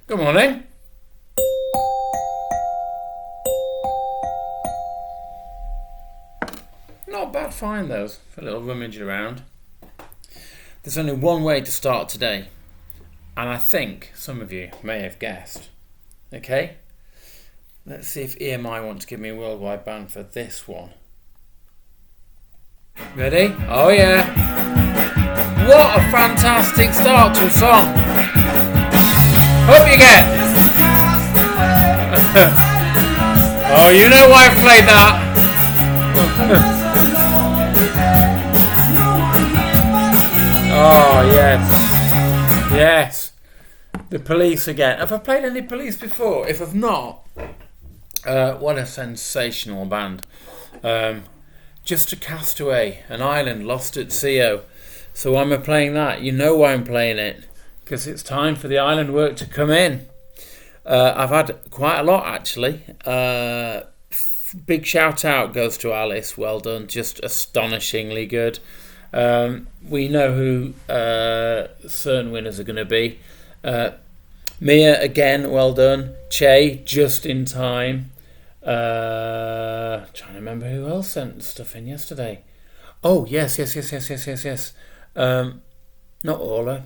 Good morning. Not a bad find those, for a little rummage around. There's only one way to start today, and I think some of you may have guessed. Okay? Let's see if EMI want to give me a worldwide ban for this one. Ready? Oh yeah! What a fantastic start to a song! Hope you get! Oh, you know why I played that! Oh, yes. Yes. The Police again. Have I played any Police before? If I've not, what a sensational band. Just a Castaway, an island lost at sea. So why am I playing that? You know why I'm playing it. Because it's time for the island work to come in. I've had quite a lot, actually. Big shout out goes to Alice. Well done. Just astonishingly good. We know who certain winners are going to be. Mia, again, well done. Che, just in time. Trying to remember who else sent stuff in yesterday. Oh, yes. Not Orla.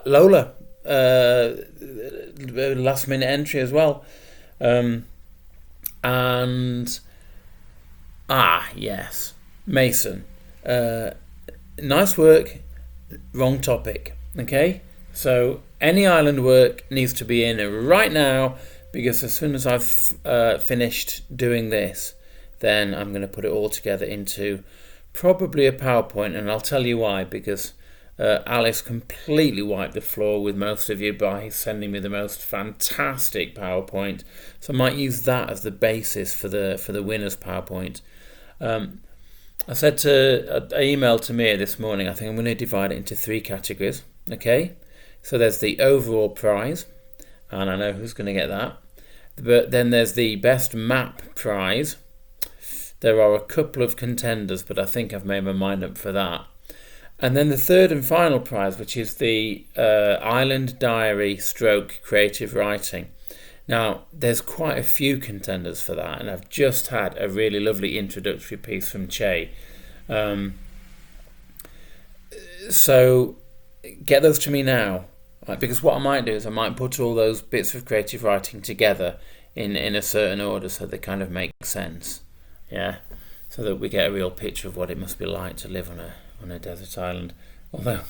Lola. Last minute entry as well. Yes. Mason. Nice work. Wrong topic. Okay? So, any island work needs to be in right now, because as soon as I've finished doing this, then I'm going to put it all together into probably a PowerPoint, and I'll tell you why, because Alice completely wiped the floor with most of you by sending me the most fantastic PowerPoint. So I might use that as the basis for the winners PowerPoint. I emailed to Mia this morning, I think I'm going to divide it into 3 categories. Okay? So there's the overall prize, and I know who's going to get that. But then there's the best map prize. There are a couple of contenders, but I think I've made my mind up for that. And then the third and final prize, which is the Island Diary / creative writing. Now, there's quite a few contenders for that, and I've just had a really lovely introductory piece from Che. So get those to me now, right? Because what I might do is I might put all those bits of creative writing together in a certain order so they kind of make sense. Yeah, so that we get a real picture of what it must be like to live on a desert island. Although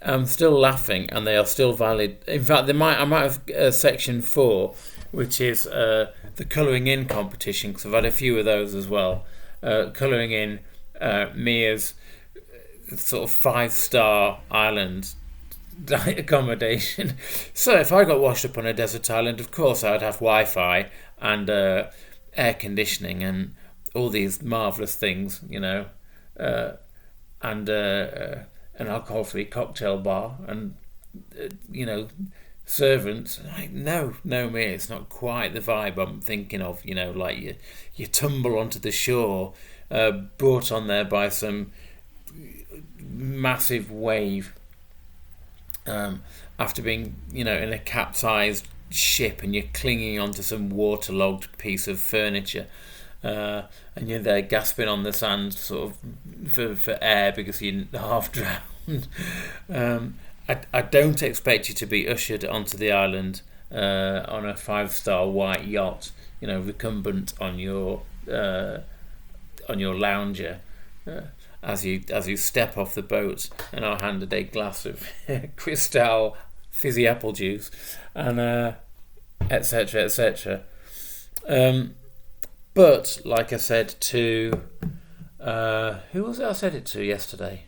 I'm still laughing, and they are still valid. In fact, I might have section 4, which is the colouring in competition, because I've had a few of those as well. Colouring in Mia's sort of 5-star island accommodation. So if I got washed up on a desert island, of course I'd have Wi-Fi and air conditioning and all these marvellous things, and an alcohol-free cocktail bar and servants. Like, no, Mia, it's not quite the vibe I'm thinking of. Like you tumble onto the shore, brought on there by some massive wave, after being in a capsized ship, and you're clinging onto some waterlogged piece of furniture, and you're there gasping on the sand sort of for air because you're half drowned. I don't expect you to be ushered onto the island on a 5-star white yacht, recumbent on your lounger, as you step off the boat and are handed a glass of Cristal fizzy apple juice, and etc. But like I said to who was it I said it to yesterday?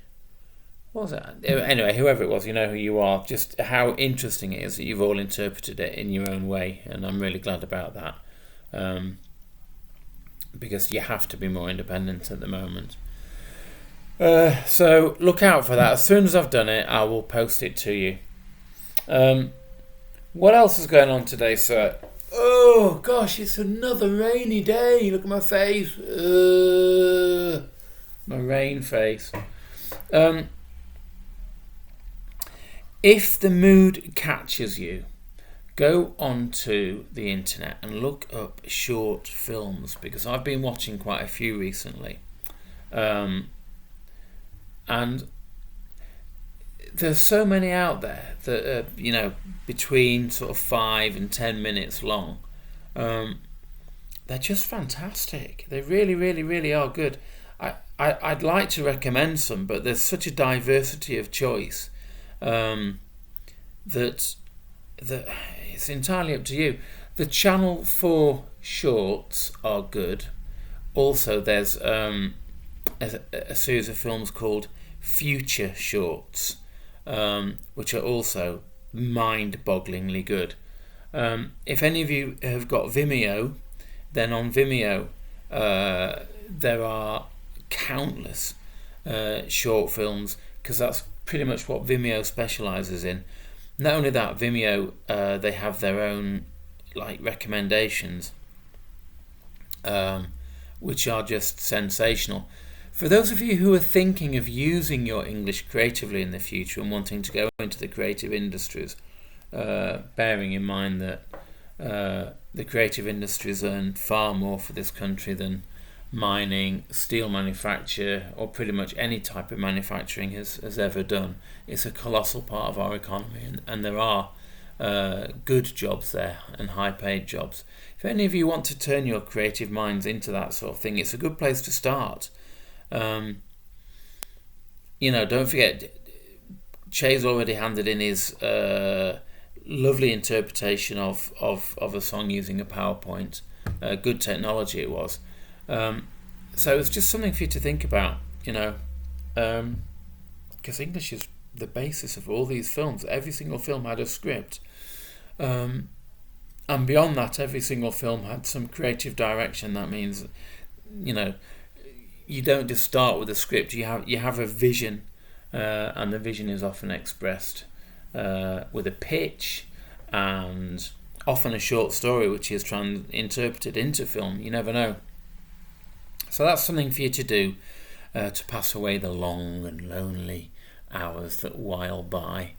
What was it? Anyway, whoever it was, you know who you are. Just how interesting it is that you've all interpreted it in your own way, and I'm really glad about that, because you have to be more independent at the moment. So look out for that. As soon as I've done it, I will post it to you. What else is going on today, sir? Oh gosh, it's another rainy day. Look at my face. My rain face. If the mood catches you, go onto the internet and look up short films, because I've been watching quite a few recently. And there's so many out there that are, between sort of 5 and 10 minutes long. They're just fantastic. They really, really, really are good. I'd like to recommend some, but there's such a diversity of choice that it's entirely up to you. The Channel 4 shorts are good. Also, there's a series of films called Future Shorts, which are also mind-bogglingly good. If any of you have got Vimeo, then on Vimeo there are countless short films, because that's pretty much what Vimeo specialises in. Not only that, Vimeo they have their own recommendations, which are just sensational. For those of you who are thinking of using your English creatively in the future and wanting to go into the creative industries, bearing in mind that the creative industries earn far more for this country than mining, steel manufacture, or pretty much any type of manufacturing has ever done. It's a colossal part of our economy, and there are good jobs there and high-paid jobs. If any of you want to turn your creative minds into that sort of thing, it's a good place to start. Don't forget, Che's already handed in his lovely interpretation of a song using a PowerPoint. Good technology it was. So it's just something for you to think about, because English is the basis of all these films. Every single film had a script. And beyond that, every single film had some creative direction. That means, you don't just start with a script. You have a vision, and the vision is often expressed with a pitch, and often a short story which is interpreted into film. You never know. So that's something for you to do to pass away the long and lonely hours that while by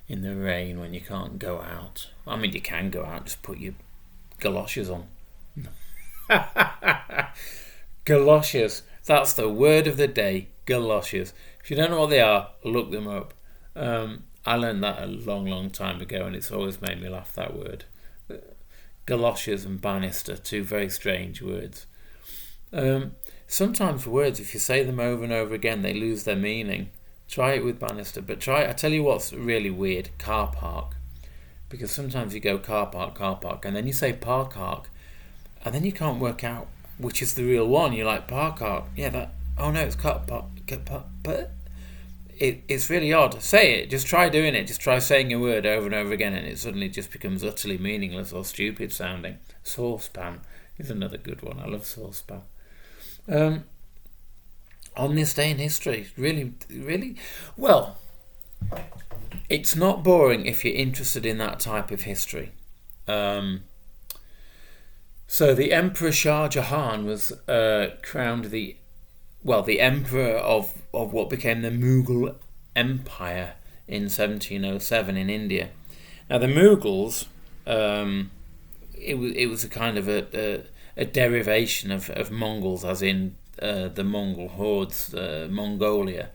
in the rain when you can't go out. I mean, you can go out, just put your galoshes on. Galoshes. That's the word of the day, galoshes. If you don't know what they are, look them up. I learned that a long, long time ago, and it's always made me laugh, that word. Galoshes and banister, two very strange words. Sometimes words, if you say them over and over again, they lose their meaning. Try it with banister, but I tell you what's really weird, car park. Because sometimes you go car park, and then you say park, and then you can't work out which is the real one. You're like, park, yeah, that, oh no, it's car park, but it's really odd. Say it, just try doing it, just try saying a word over and over again, and it suddenly just becomes utterly meaningless or stupid sounding. Saucepan is another good one. I love saucepan. On this day in history, really, really, well, it's not boring if you're interested in that type of history. So the Emperor Shah Jahan was crowned the emperor of what became the Mughal Empire in 1707 in India. Now the Mughals, it was a kind of a derivation of Mongols, as in the Mongol hordes, Mongolia,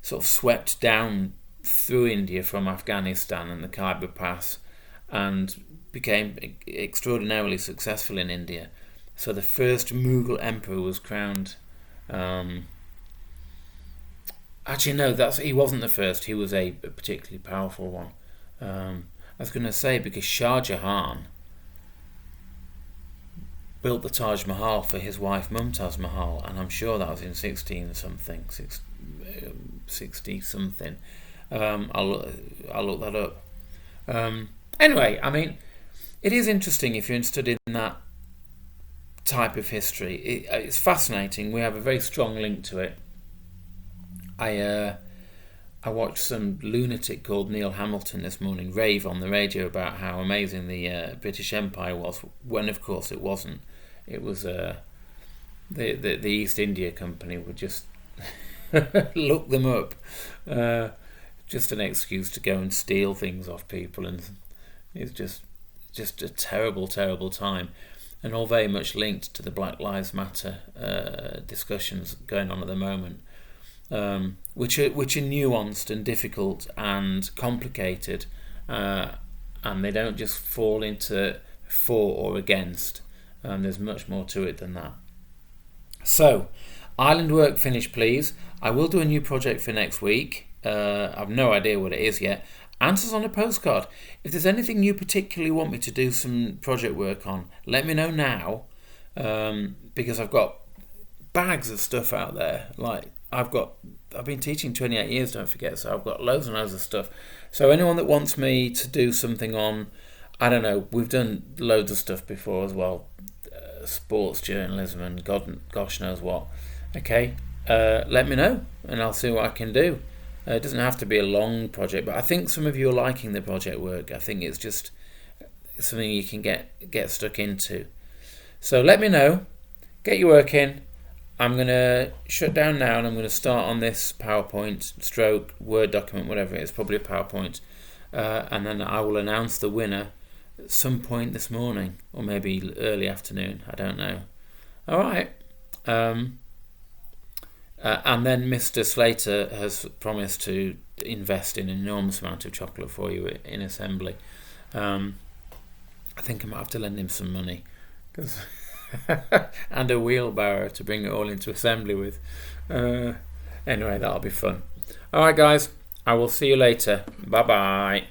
sort of swept down through India from Afghanistan and the Khyber Pass, and became extraordinarily successful in India. So the first Mughal emperor was crowned. Actually, no, he wasn't the first. He was a particularly powerful one. I was going to say, because Shah Jahan built the Taj Mahal for his wife Mumtaz Mahal, and I'm sure that was in 60 something. I'll look that up. Anyway, I mean, it is interesting if you're interested in that type of history. It's fascinating. We have a very strong link to it. I watched some lunatic called Neil Hamilton this morning rave on the radio about how amazing the British Empire was, when of course it wasn't. It was the East India Company would just look them up. just an excuse to go and steal things off people, and it's just a terrible, terrible time, and all very much linked to the Black Lives Matter discussions going on at the moment, which are nuanced and difficult and complicated, and they don't just fall into for or against. There's much more to it than that. So, island work finished, please. I will do a new project for next week. I've no idea what it is yet. Answers on a postcard. If there's anything you particularly want me to do some project work on, let me know now, because I've got bags of stuff out there. Like I've been teaching 28 years, don't forget, so I've got loads and loads of stuff. So anyone that wants me to do something on, I don't know, we've done loads of stuff before as well, sports journalism and gosh knows what. Okay, let me know and I'll see what I can do. It doesn't have to be a long project, but I think some of you are liking the project work. I think it's just something you can get stuck into. So let me know. Get your work in. I'm going to shut down now and I'm going to start on this PowerPoint, stroke, Word document, whatever it is, probably a PowerPoint. And then I will announce the winner at some point this morning or maybe early afternoon. I don't know. All right. And then Mr. Slater has promised to invest in an enormous amount of chocolate for you in assembly. I think I might have to lend him some money, and a wheelbarrow to bring it all into assembly with. Anyway, that'll be fun. All right, guys, I will see you later. Bye-bye.